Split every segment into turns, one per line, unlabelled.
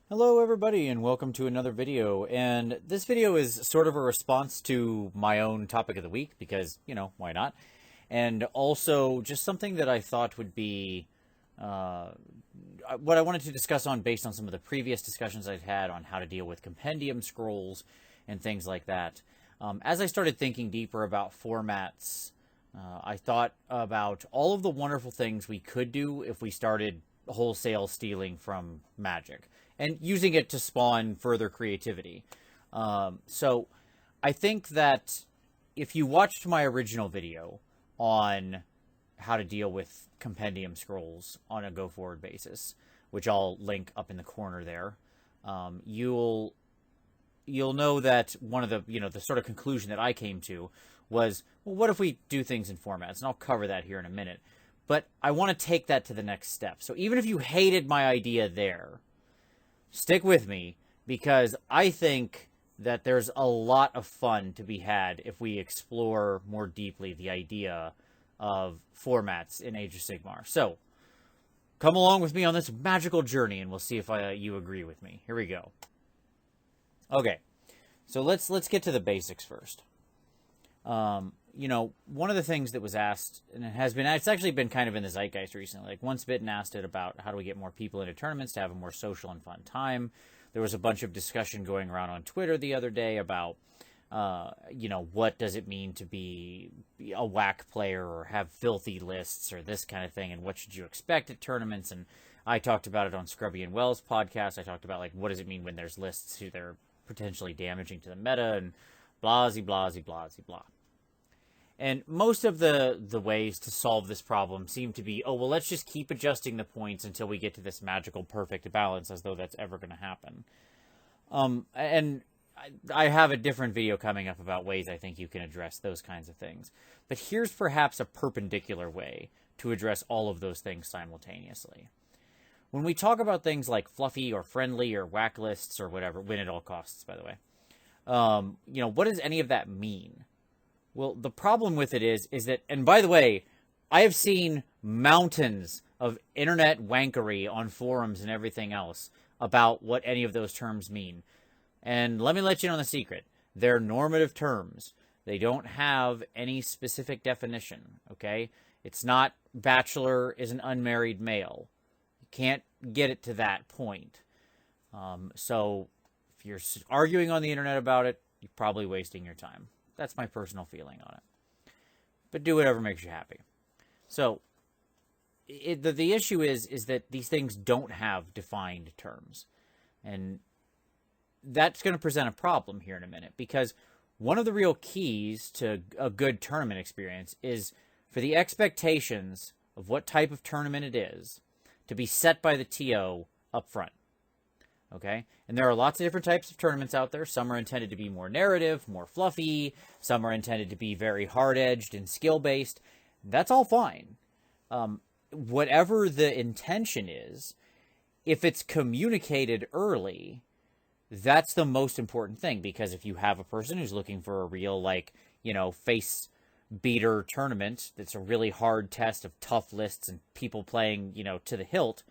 Hello everybody and welcome to another video, and this video is sort of a response to my own topic of the week because, why not? And also just something that I thought would be what I wanted to discuss on based on some of the previous discussions I've had on how to deal with Compendium Scrolls and things like that. As I started thinking deeper about formats, I thought about all of the wonderful things we could do if we started wholesale stealing from Magic and using it to spawn further creativity. So I think that if you watched my original video on how to deal with Compendium Scrolls on a go-forward basis, which I'll link up in the corner there, you'll know that one of the sort of conclusion that I came to was, well, what if we do things in formats? And I'll cover that here in a minute. But I want to take that to the next step. So even if you hated my idea there, stick with me, because I think that there's a lot of fun to be had if we explore more deeply the idea of formats in Age of Sigmar. So, come along with me on this magical journey, and we'll see if you agree with me. Here we go. Okay, so let's get to the basics first. One of the things that was asked, and it's actually been kind of in the zeitgeist recently, like Once Bitten asked it about how do we get more people into tournaments to have a more social and fun time. There was a bunch of discussion going around on Twitter the other day about, what does it mean to be a whack player or have filthy lists or this kind of thing, and what should you expect at tournaments. And I talked about it on Scrubby and Wells' podcast. I talked about, what does it mean when there's lists who they're potentially damaging to the meta, and blasey, blasey, blasey, blah. And most of the ways to solve this problem seem to be, let's just keep adjusting the points until we get to this magical perfect balance, as though that's ever going to happen. And I have a different video coming up about ways I think you can address those kinds of things. But here's perhaps a perpendicular way to address all of those things simultaneously. When we talk about things like fluffy or friendly or whack lists or whatever, win at all costs, by the way, what does any of that mean? Well, the problem with it is that, and by the way, I have seen mountains of internet wankery on forums and everything else about what any of those terms mean. And let me let you know the secret. They're normative terms. They don't have any specific definition, okay? It's not bachelor is an unmarried male. You can't get it to that point. So if you're arguing on the internet about it, you're probably wasting your time. That's my personal feeling on it. But do whatever makes you happy. So, the issue is that these things don't have defined terms. And that's going to present a problem here in a minute. Because one of the real keys to a good tournament experience is for the expectations of what type of tournament it is to be set by the TO up front. Okay? And there are lots of different types of tournaments out there. Some are intended to be more narrative, more fluffy. Some are intended to be very hard-edged and skill-based. That's all fine. Whatever the intention is, if it's communicated early, that's the most important thing. Because if you have a person who's looking for a real, face beater tournament that's a really hard test of tough lists and people playing, to the hilt,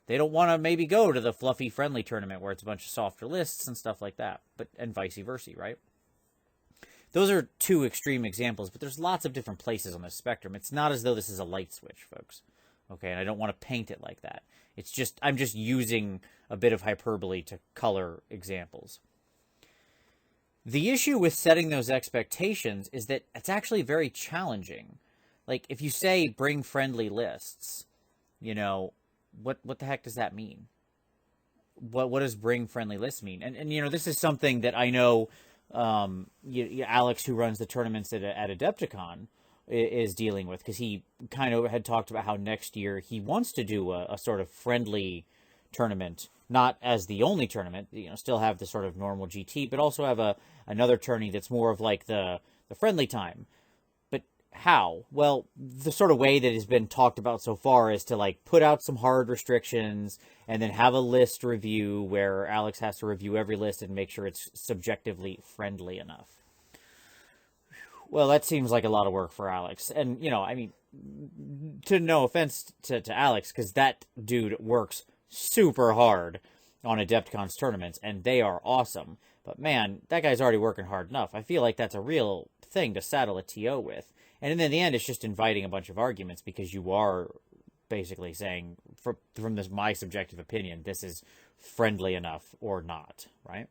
they don't want to maybe go to the fluffy, friendly tournament where it's a bunch of softer lists and stuff like that, and vice versa, right? Those are two extreme examples, but there's lots of different places on the spectrum. It's not as though this is a light switch, folks. Okay, and I don't want to paint it like that. I'm just using a bit of hyperbole to color examples. The issue with setting those expectations is that it's actually very challenging. Like, if you say bring friendly lists, what the heck does that mean? What does bring friendly lists mean? And this is something that I know Alex, who runs the tournaments at Adepticon, is dealing with, because he kind of had talked about how next year he wants to do a sort of friendly tournament, not as the only tournament, still have the sort of normal GT, but also have another tourney that's more of like the friendly time. How? Well, the sort of way that has been talked about so far is to put out some hard restrictions and then have a list review where Alex has to review every list and make sure it's subjectively friendly enough. Well, that seems like a lot of work for Alex. And, to no offense to Alex, because that dude works super hard on Adepticon's tournaments, and they are awesome. But man, that guy's already working hard enough. I feel like that's a real thing to saddle a TO with. And then in the end, it's just inviting a bunch of arguments because you are basically saying, from this my subjective opinion, this is friendly enough or not, right?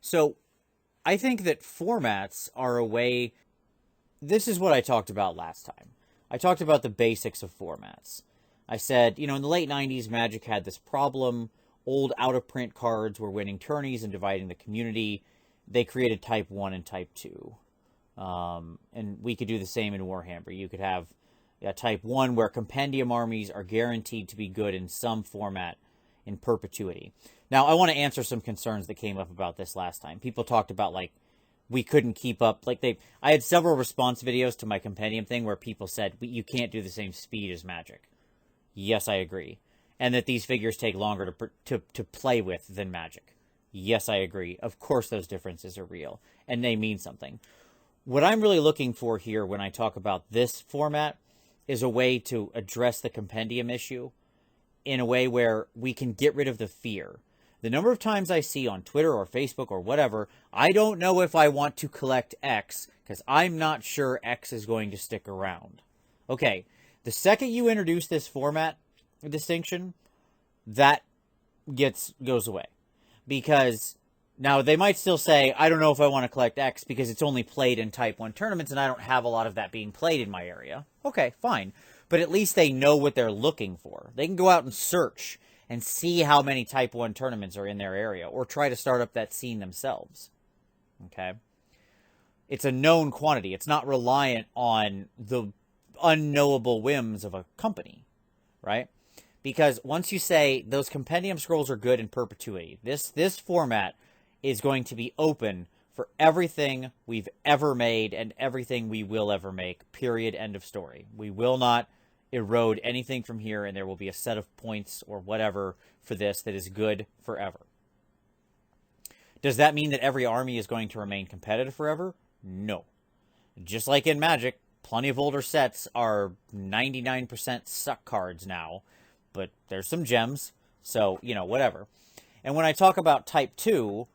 So I think that formats are a way. This is what I talked about last time. I talked about the basics of formats. I said, in the late 90s, Magic had this problem. Old out-of-print cards were winning tourneys and dividing the community. They created Type 1 and Type 2. And we could do the same in Warhammer. You could have Type 1 where compendium armies are guaranteed to be good in some format in perpetuity. Now, I want to answer some concerns that came up about this last time. People talked about, we couldn't keep up. I had several response videos to my compendium thing where people said, you can't do the same speed as Magic. Yes, I agree. And that these figures take longer to play with than Magic. Yes, I agree. Of course those differences are real, and they mean something. What I'm really looking for here when I talk about this format is a way to address the compendium issue in a way where we can get rid of the fear. The number of times I see on Twitter or Facebook or whatever, I don't know if I want to collect X because I'm not sure X is going to stick around. Okay, the second you introduce this format distinction, that goes away. Because now they might still say, I don't know if I want to collect X because it's only played in Type 1 tournaments and I don't have a lot of that being played in my area. Okay, fine. But at least they know what they're looking for. They can go out and search and see how many Type 1 tournaments are in their area or try to start up that scene themselves. Okay? It's a known quantity. It's not reliant on the unknowable whims of a company, right? Because once you say those compendium scrolls are good in perpetuity, this format is going to be open for everything we've ever made and everything we will ever make, period, end of story. We will not erode anything from here, and there will be a set of points or whatever for this that is good forever. Does that mean that every army is going to remain competitive forever? No. Just like in Magic, plenty of older sets are 99% suck cards now, but there's some gems, so, whatever. And when I talk about Type 2,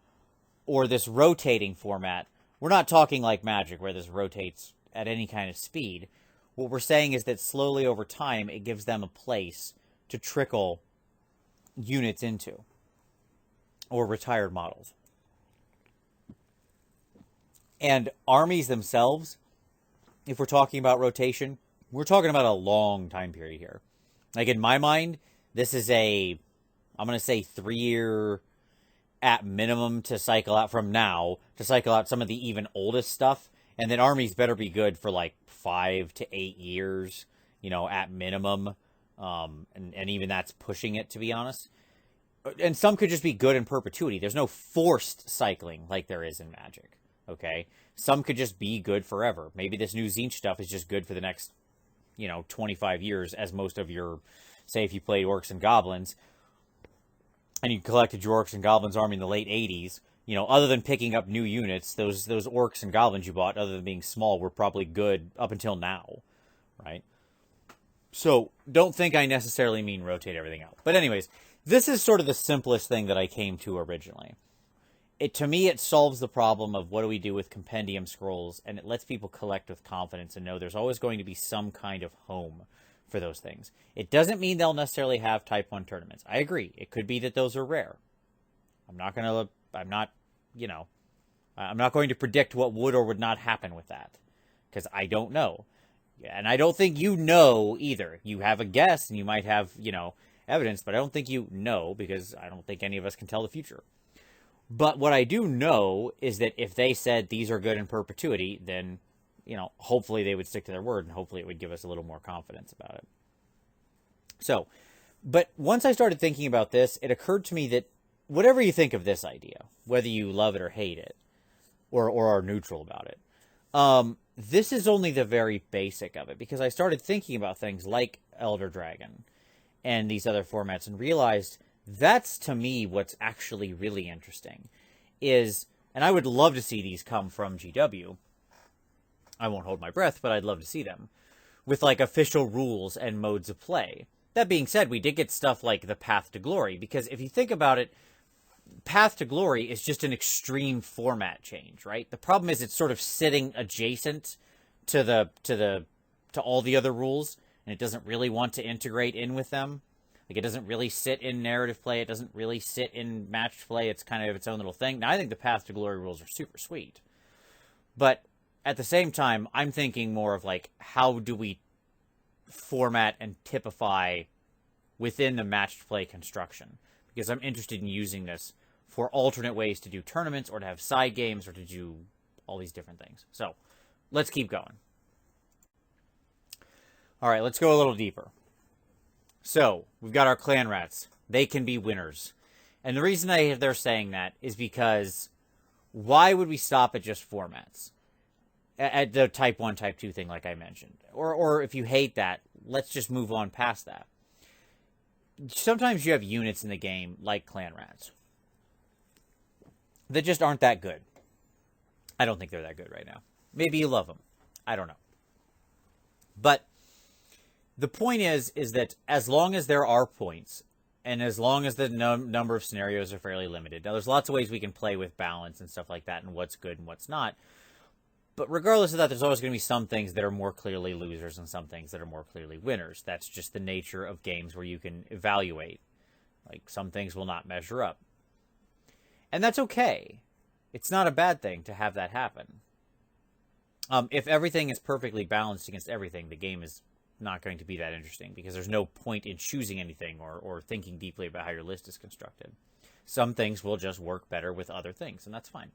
or this rotating format, we're not talking like Magic, where this rotates at any kind of speed. What we're saying is that slowly over time, it gives them a place to trickle units into, or retired models. And armies themselves, if we're talking about rotation, we're talking about a long time period here. Like, in my mind, this is I'm going to say 3-year at minimum to cycle out from now, to cycle out some of the even oldest stuff. And then armies better be good for 5 to 8 years, at minimum. And even that's pushing it, to be honest. And some could just be good in perpetuity. There's no forced cycling like there is in Magic. Okay? Some could just be good forever. Maybe this new Tzeentch stuff is just good for the next, 25 years, as most of your, say if you play Orcs and Goblins, and you collected your Orcs and Goblins army in the late 80s, other than picking up new units, those Orcs and Goblins you bought, other than being small, were probably good up until now, right? So, don't think I necessarily mean rotate everything out. But anyways, this is sort of the simplest thing that I came to originally. To me, it solves the problem of what do we do with compendium scrolls, and it lets people collect with confidence and know there's always going to be some kind of home for those things. It doesn't mean they'll necessarily have Type 1 tournaments. I agree. It could be that those are rare. I'm not going to predict what would or would not happen with that, because I don't know. And I don't think you know either. You have a guess, and you might have, evidence, but I don't think you know, because I don't think any of us can tell the future. But what I do know is that if they said these are good in perpetuity, then, hopefully they would stick to their word, and hopefully it would give us a little more confidence about it. So, but once I started thinking about this, it occurred to me that whatever you think of this idea, whether you love it or hate it, or are neutral about it, this is only the very basic of it, because I started thinking about things like Elder Dragon and these other formats and realized that's, to me, what's actually really interesting is, and I would love to see these come from GW. I won't hold my breath, but I'd love to see them with official rules and modes of play. That being said, we did get stuff like the Path to Glory, because if you think about it, Path to Glory is just an extreme format change, right? The problem is it's sort of sitting adjacent to all the other rules, and it doesn't really want to integrate in with them. Like, it doesn't really sit in narrative play. It doesn't really sit in matched play. It's kind of its own little thing. Now, I think the Path to Glory rules are super sweet. But at the same time, I'm thinking more of, like, how do we format and typify within the matched play construction? Because I'm interested in using this for alternate ways to do tournaments, or to have side games, or to do all these different things. So, let's keep going. All right, let's go a little deeper. So, we've got our clan rats. They can be winners. And the reason they're saying that is because why would we stop at just formats? At the Type 1, Type 2 thing, like I mentioned. Or if you hate that, let's just move on past that. Sometimes you have units in the game, like clan rats, that just aren't that good. I don't think they're that good right now. Maybe you love them. I don't know. But the point is that as long as there are points, and as long as the number of scenarios are fairly limited, now there's lots of ways we can play with balance and stuff like that, and what's good and what's not. But regardless of that, there's always going to be some things that are more clearly losers and some things that are more clearly winners. That's just the nature of games where you can evaluate. Like, some things will not measure up. And that's okay. It's not a bad thing to have that happen. If everything is perfectly balanced against everything, the game is not going to be that interesting, because there's no point in choosing anything or thinking deeply about how your list is constructed. Some things will just work better with other things, and that's fine.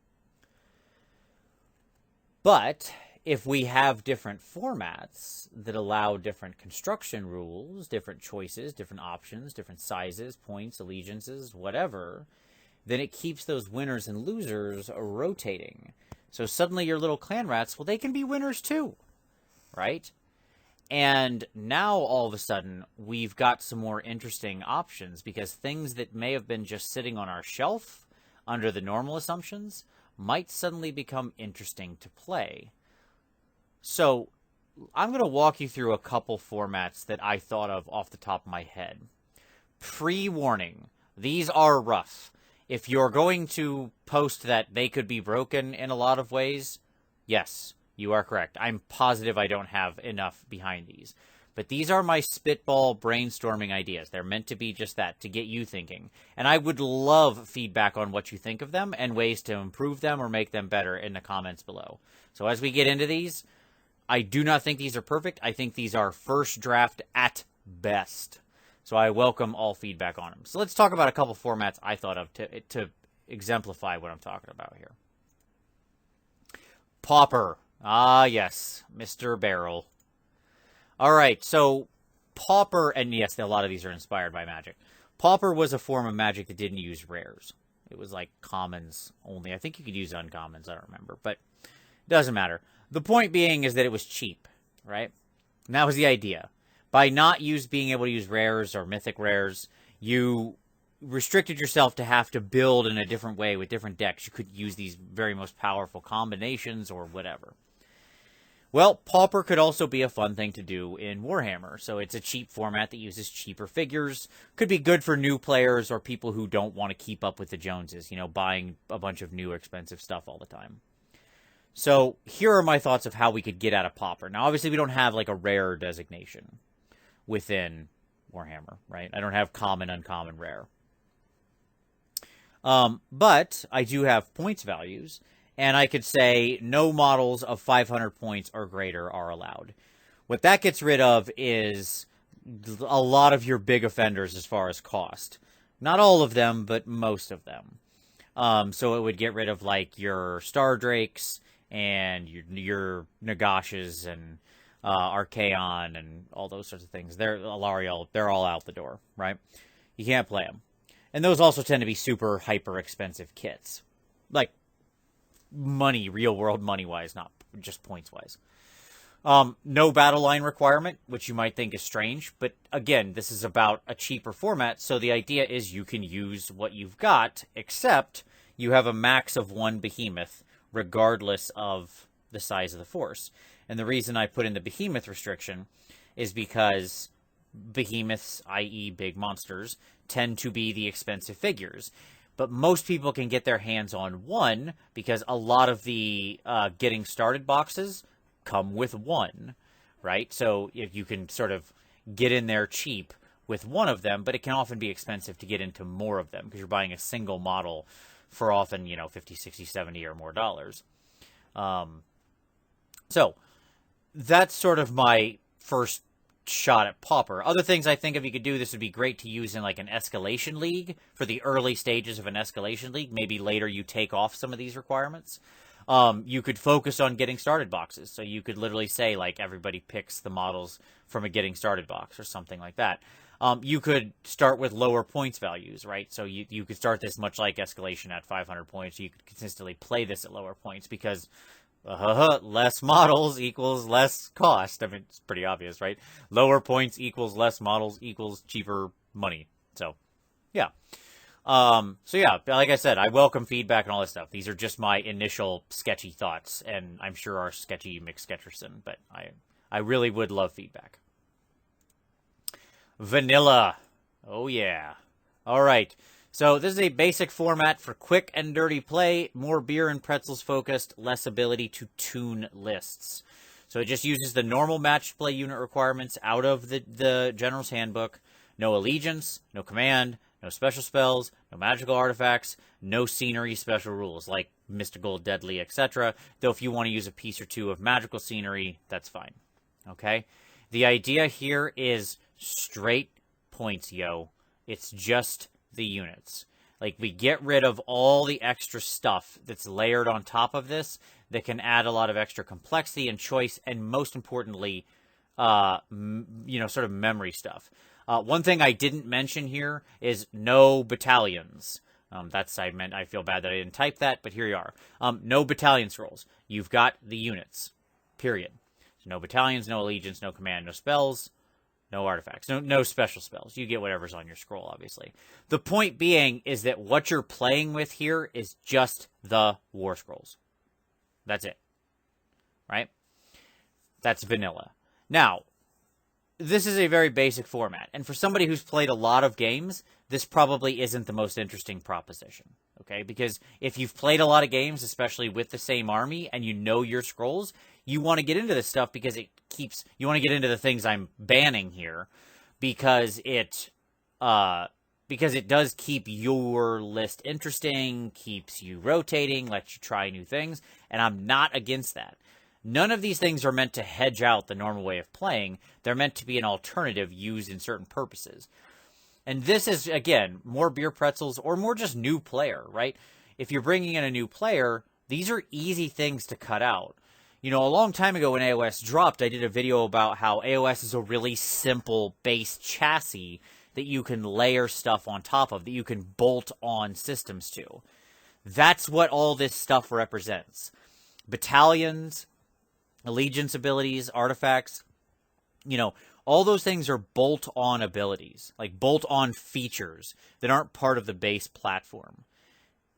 But if we have different formats that allow different construction rules, different choices, different options, different sizes, points, allegiances, whatever, then it keeps those winners and losers rotating. So suddenly your little clan rats, well, they can be winners too, right? And now, all of a sudden, we've got some more interesting options, because things that may have been just sitting on our shelf under the normal assumptions might suddenly become interesting to play. So I'm going to walk you through a couple formats that I thought of off the top of my head. Pre-warning, these are rough. If you're going to post that they could be broken in a lot of ways, yes, you are correct. I'm positive I don't have enough behind these. But these are my spitball brainstorming ideas. They're meant to be just that, to get you thinking. And I would love feedback on what you think of them and ways to improve them or make them better in the comments below. So as we get into these, I do not think these are perfect. I think these are first draft at best. So I welcome all feedback on them. So let's talk about a couple formats I thought of to exemplify what I'm talking about here. Pauper. Ah, yes, Mr. Barrel. All right, so Pauper, and yes, a lot of these are inspired by Magic. Pauper was a form of Magic that didn't use rares. It was like commons only. I think you could use uncommons, I don't remember, but it doesn't matter. The point being is that it was cheap, right? And that was the idea. By not being able to use rares or mythic rares, you restricted yourself to have to build in a different way with different decks. You could use these very most powerful combinations or whatever. Well, Pauper could also be a fun thing to do in Warhammer. So it's a cheap format that uses cheaper figures. Could be good for new players or people who don't want to keep up with the Joneses, buying a bunch of new expensive stuff all the time. So here are my thoughts of how we could get out of Pauper. Now, obviously, we don't have like a rare designation within Warhammer, right? I don't have common, uncommon, rare. But I do have points values. And I could say no models of 500 points or greater are allowed. What that gets rid of is a lot of your big offenders as far as cost. Not all of them, but most of them. So it would get rid of like your Star Drakes and your Nagashes and Archaon and all those sorts of things. Alariel, they're all out the door, right? You can't play them. And those also tend to be super hyper expensive kits. Like, money, real world money wise, not just points wise. No battle line requirement, which you might think is strange, but again, this is about a cheaper format, so the idea is you can use what you've got, except you have a max of one behemoth, regardless of the size of the force. And the reason I put in the behemoth restriction is because behemoths, i.e. big monsters, tend to be the expensive figures. But most people can get their hands on one because a lot of the getting started boxes come with one, right? So if you can sort of get in there cheap with one of them, but it can often be expensive to get into more of them because you're buying a single model for often, 50, 60, 70 or more dollars. So that's sort of my first shot at Pauper. Other things I think if you could do, this would be great to use in like an escalation league for the early stages of an escalation league. Maybe later you take off some of these requirements. You could focus on getting started boxes. So you could literally say like everybody picks the models from a getting started box or something like that. You could start with lower points values, right? So you could start this much like escalation at 500 points. You could consistently play this at lower points because less models equals less cost. I mean, it's pretty obvious, right? Lower points equals less models equals cheaper money. So, yeah. Like I said, I welcome feedback and all this stuff. These are just my initial sketchy thoughts, and I'm sure are sketchy McSketcherson, but I really would love feedback. Vanilla. Oh, yeah. All right. So this is a basic format for quick and dirty play, more beer and pretzels focused, less ability to tune lists. So it just uses the normal matched play unit requirements out of the General's Handbook. No allegiance, no command, no special spells, no magical artifacts, no scenery special rules like mystical, deadly, etc. Though if you want to use a piece or two of magical scenery, that's fine. Okay? The idea here is straight points, yo. It's just the units. Like, we get rid of all the extra stuff that's layered on top of this that can add a lot of extra complexity and choice, and most importantly, sort of memory stuff. One thing I didn't mention here is no battalions. I feel bad that I didn't type that, but here you are. No battalion scrolls. You've got the units. Period. So no battalions, no allegiance, no command, no spells. No artifacts. No special spells. You get whatever's on your scroll, obviously. The point being is that what you're playing with here is just the War Scrolls. That's it. Right? That's vanilla. Now, this is a very basic format. And for somebody who's played a lot of games, this probably isn't the most interesting proposition. Okay? Because if you've played a lot of games, especially with the same army, and you know your scrolls, you want to get into this stuff because you want to get into the things I'm banning here because it does keep your list interesting, keeps you rotating, lets you try new things, and I'm not against that. None of these things are meant to hedge out the normal way of playing. They're meant to be an alternative used in certain purposes. And this is, again, more beer pretzels or more just new player, right? If you're bringing in a new player, these are easy things to cut out. A long time ago when AOS dropped, I did a video about how AOS is a really simple base chassis that you can layer stuff on top of, that you can bolt on systems to. That's what all this stuff represents. Battalions, allegiance abilities, artifacts, all those things are bolt-on abilities, like bolt-on features that aren't part of the base platform,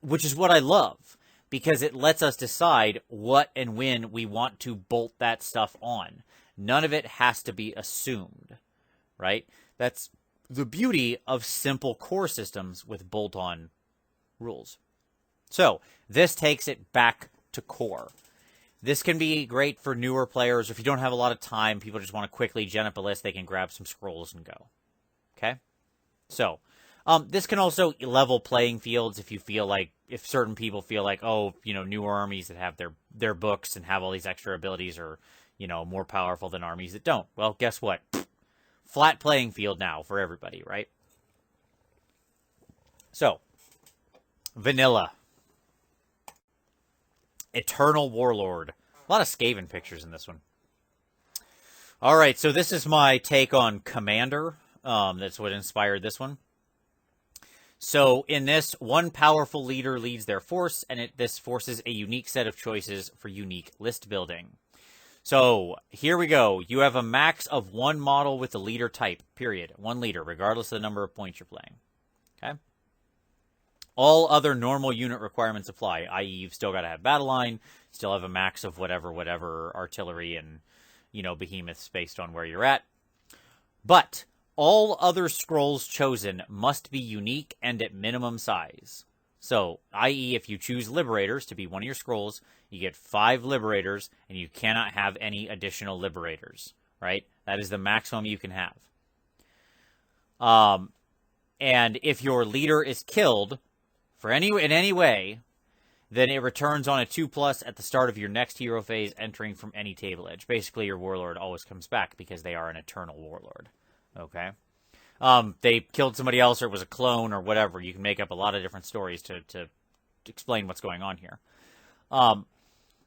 which is what I love. Because it lets us decide what and when we want to bolt that stuff on. None of it has to be assumed, right? That's the beauty of simple core systems with bolt-on rules. So, this takes it back to core. This can be great for newer players. If you don't have a lot of time, people just want to quickly gen up a list, they can grab some scrolls and go. Okay? So, this can also level playing fields if certain people feel like, newer armies that have their books and have all these extra abilities are, more powerful than armies that don't. Well, guess what? Flat playing field now for everybody, right? So, vanilla. Eternal Warlord. A lot of Skaven pictures in this one. All right, so this is my take on Commander. That's what inspired this one. So in this, one powerful leader leads their force, and this forces a unique set of choices for unique list building. So here we go. You have a max of one model with the leader type, period. One leader, regardless of the number of points you're playing. Okay? All other normal unit requirements apply, i.e. you've still got to have battle line, still have a max of whatever artillery and, behemoths based on where you're at. But All other scrolls chosen must be unique and at minimum size. So, i.e., if you choose Liberators to be one of your scrolls, you get 5 Liberators, and you cannot have any additional Liberators, right? That is the maximum you can have. And if your leader is killed in any way, then it returns on a 2+ at the start of your next hero phase entering from any table edge. Basically, your warlord always comes back because they are an eternal warlord. Okay? They killed somebody else, or it was a clone, or whatever. You can make up a lot of different stories to explain what's going on here.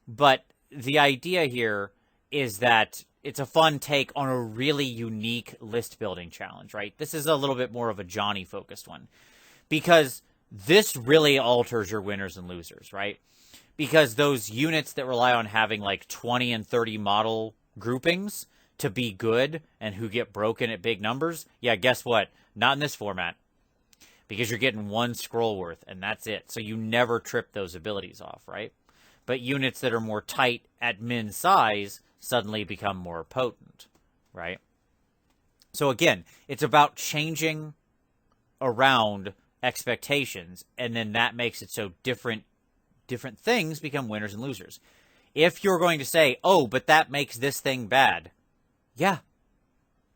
But the idea here is that it's a fun take on a really unique list building challenge, right? This is a little bit more of a Johnny-focused one. Because this really alters your winners and losers, right? Because those units that rely on having like 20 and 30 model groupings to be good and who get broken at big numbers, yeah, guess what? Not in this format. Because you're getting 1 scroll worth, and that's it. So you never trip those abilities off, right? But units that are more tight at min size suddenly become more potent, right? So again, it's about changing around expectations, and then that makes it so different things become winners and losers. If you're going to say, oh, but that makes this thing bad, yeah,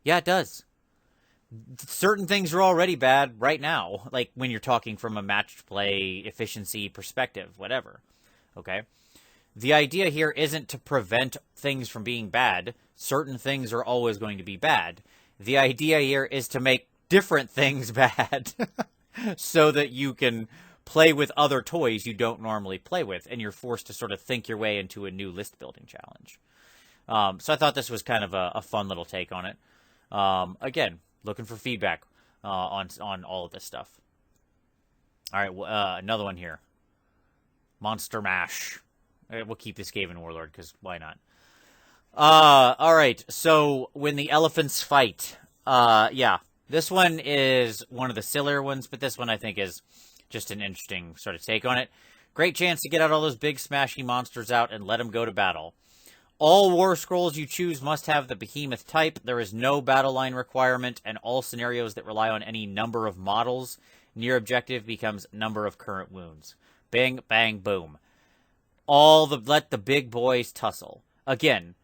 it does. Certain things are already bad right now, like when you're talking from a matched play efficiency perspective, whatever. Okay? The idea here isn't to prevent things from being bad. Certain things are always going to be bad. The idea here is to make different things bad so that you can play with other toys you don't normally play with, and you're forced to sort of think your way into a new list building challenge. So I thought this was kind of a fun little take on it. Again, looking for feedback on all of this stuff. All right, another one here. Monster Mash. We'll keep this Skaven Warlord, because why not? All right, so when the elephants fight. Yeah, this one is one of the sillier ones, but this one I think is just an interesting sort of take on it. Great chance to get out all those big smashy monsters out and let them go to battle. All war scrolls you choose must have the behemoth type. There is no battle line requirement, and all scenarios that rely on any number of models near objective becomes number of current wounds. Bing, bang, boom. Let the big boys tussle. Again,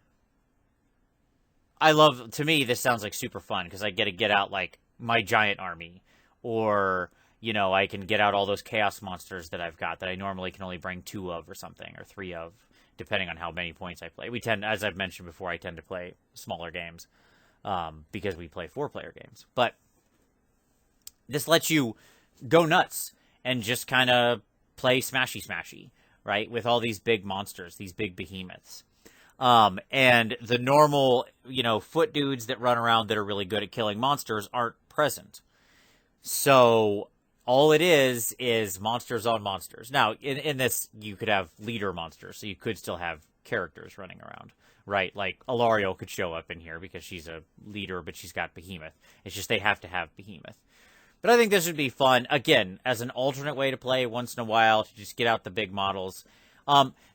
to me, this sounds like super fun, because I get to get out, like, my giant army. Or, I can get out all those chaos monsters that I've got that I normally can only bring 2 of or something, or 3 of, depending on how many points I play. As I've mentioned before, I tend to play smaller games, because we play 4-player games. But this lets you go nuts and just kind of play smashy, right? With all these big monsters, these big behemoths. And the normal, foot dudes that run around that are really good at killing monsters aren't present. So all it is monsters on monsters. Now, in this, you could have leader monsters, so you could still have characters running around, right? Like, Alario could show up in here because she's a leader, but she's got Behemoth. It's just they have to have Behemoth. But I think this would be fun, again, as an alternate way to play once in a while, to just get out the big models.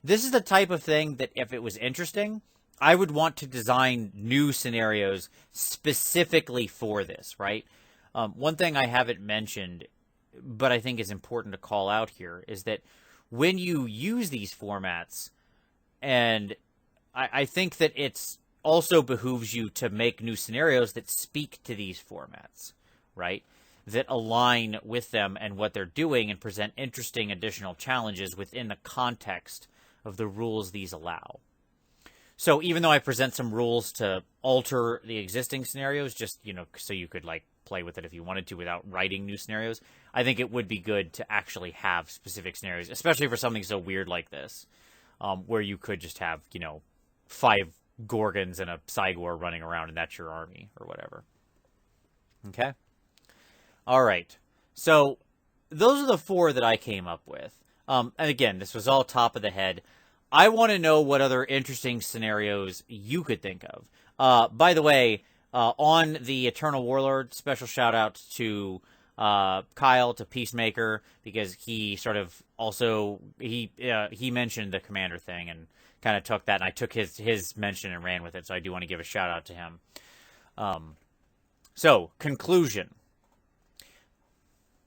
This is the type of thing that, if it was interesting, I would want to design new scenarios specifically for this, right? One thing I haven't mentioned, but I think is important to call out here, is that when you use these formats, and I think that it's also behooves you to make new scenarios that speak to these formats, right? That align with them and what they're doing, and present interesting additional challenges within the context of the rules these allow. So even though I present some rules to alter the existing scenarios, just, so you could, like, play with it if you wanted to without writing new scenarios, I think it would be good to actually have specific scenarios, especially for something so weird like this, where you could just have, 5 Gorgons and a Cygor running around, and that's your army, or whatever. Okay? All right, so those are the 4 that I came up with. And again, this was all top of the head. I want to know what other interesting scenarios you could think of. By the way, on the Eternal Warlord, special shout out to Kyle, to Peacemaker, because he sort of also, he mentioned the commander thing and kind of took that, and I took his mention and ran with it, so I do want to give a shout out to him. So, conclusion.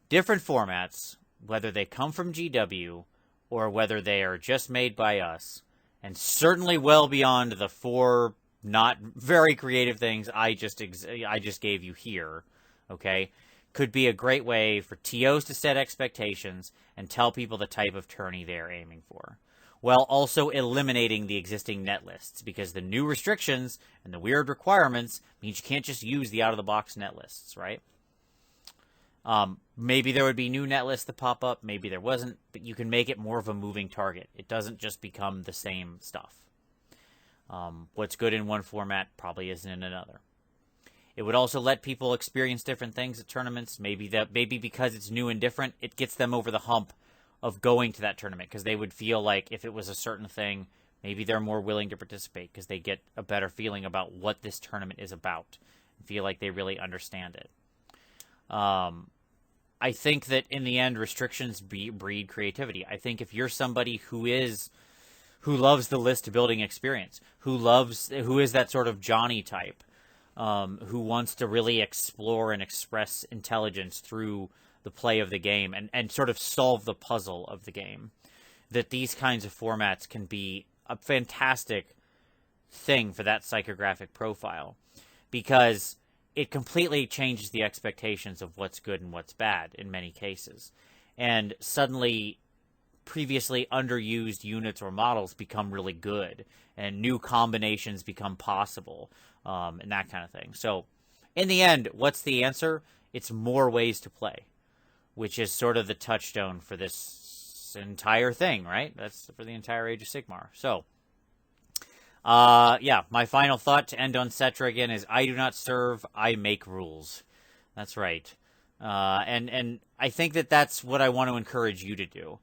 Different formats, whether they come from GW or whether they are just made by us, and certainly well beyond the 4 not very creative things I just gave you here, okay, could be a great way for TOs to set expectations and tell people the type of tourney they are aiming for, while also eliminating the existing net lists, because the new restrictions and the weird requirements means you can't just use the out-of-the-box net lists, right? Maybe there would be new net lists that pop up, maybe there wasn't, but you can make it more of a moving target. It doesn't just become the same stuff. What's good in one format probably isn't in another. It would also let people experience different things at tournaments. Maybe because it's new and different, it gets them over the hump of going to that tournament, because they would feel like if it was a certain thing, maybe they're more willing to participate because they get a better feeling about what this tournament is about and feel like they really understand it. I think that in the end, restrictions breed creativity. I think if you're somebody who loves the list building experience, who is that sort of Johnny type, who wants to really explore and express intelligence through the play of the game and sort of solve the puzzle of the game, that these kinds of formats can be a fantastic thing for that psychographic profile, because it completely changes the expectations of what's good and what's bad in many cases. And suddenly, previously underused units or models become really good, and new combinations become possible, and that kind of thing. So, in the end, what's the answer? It's more ways to play, which is sort of the touchstone for this entire thing, right? That's for the entire Age of Sigmar. So, yeah, my final thought to end on Cetra again is I do not serve, I make rules. That's right. And I think that that's what I want to encourage you to do.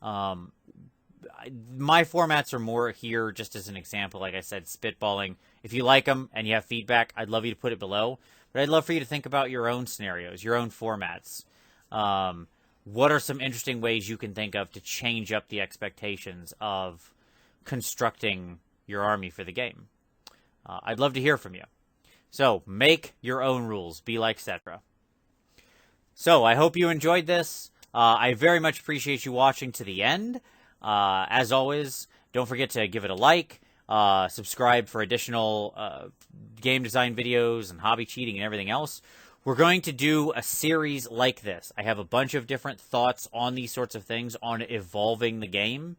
My formats are more here just as an example, like I said, spitballing. If you like them and you have feedback, I'd love you to put it below. But I'd love for you to think about your own scenarios, your own formats. What are some interesting ways you can think of to change up the expectations of constructing your army for the game? I'd love to hear from you. So, make your own rules. Be like Cetra. So, I hope you enjoyed this. I very much appreciate you watching to the end. As always, don't forget to give it a like, subscribe for additional game design videos and hobby cheating and everything else. We're going to do a series like this. I have a bunch of different thoughts on these sorts of things, on evolving the game.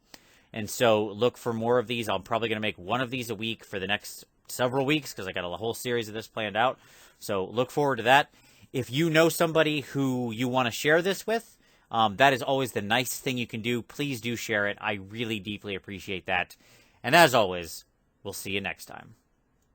And so look for more of these. I'm probably going to make one of these a week for the next several weeks, because I got a whole series of this planned out. So look forward to that. If you know somebody who you want to share this with, that is always the nice thing you can do. Please do share it. I really deeply appreciate that. And as always, we'll see you next time.